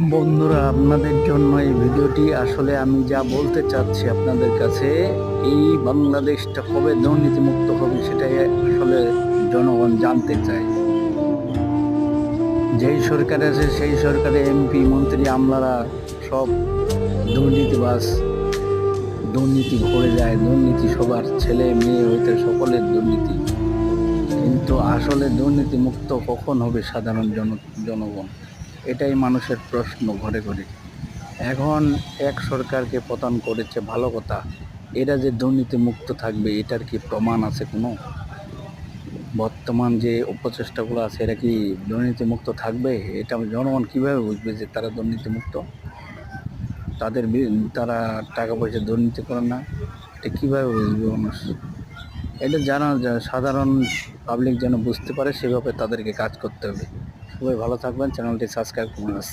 বন্ধুরা, আপনাদের জন্য এই ভিডিওটি। আসলে আমি যা বলতে চাচ্ছি আপনাদের কাছে, এই বাংলাদেশটা কবে দুর্নীতিমুক্ত হবে সেটাই আসলে জনগণ জানতে চায়। যেই সরকার আছে সেই সরকারে এমপি মন্ত্রী আমলারা সব দুর্নীতিবাজ, দুর্নীতি ভরে যায়, দুর্নীতি সবার ছেলে মেয়ে হইতে সকলের দুর্নীতি। কিন্তু আসলে দুর্নীতিমুক্ত কখন হবে সাধারণ জনগণ? এটাই মানুষের প্রশ্ন ঘরে ঘরে। এখন এক সরকারকে পতন করেছে, ভালো কথা। এরা যে দুর্নীতিমুক্ত থাকবে এটার কি প্রমাণ আছে কোনো? বর্তমান যে উপচেষ্টাগুলো আছে এরা কি দুর্নীতিমুক্ত থাকবে? এটা জনগণ কিভাবে বুঝবে যে তারা দুর্নীতিমুক্ত? তারা টাকা পয়সা দুর্নীতি করে না, এটা কিভাবে বুঝবে মানুষ? এটা জানা যায়, সাধারণ পাবলিক যেন বুঝতে পারে সেভাবে তাদেরকে কাজ করতে হবে। সবাই ভালো থাকবেন, চ্যানেলটি সাবস্ক্রাইব করুন। আসসালাম।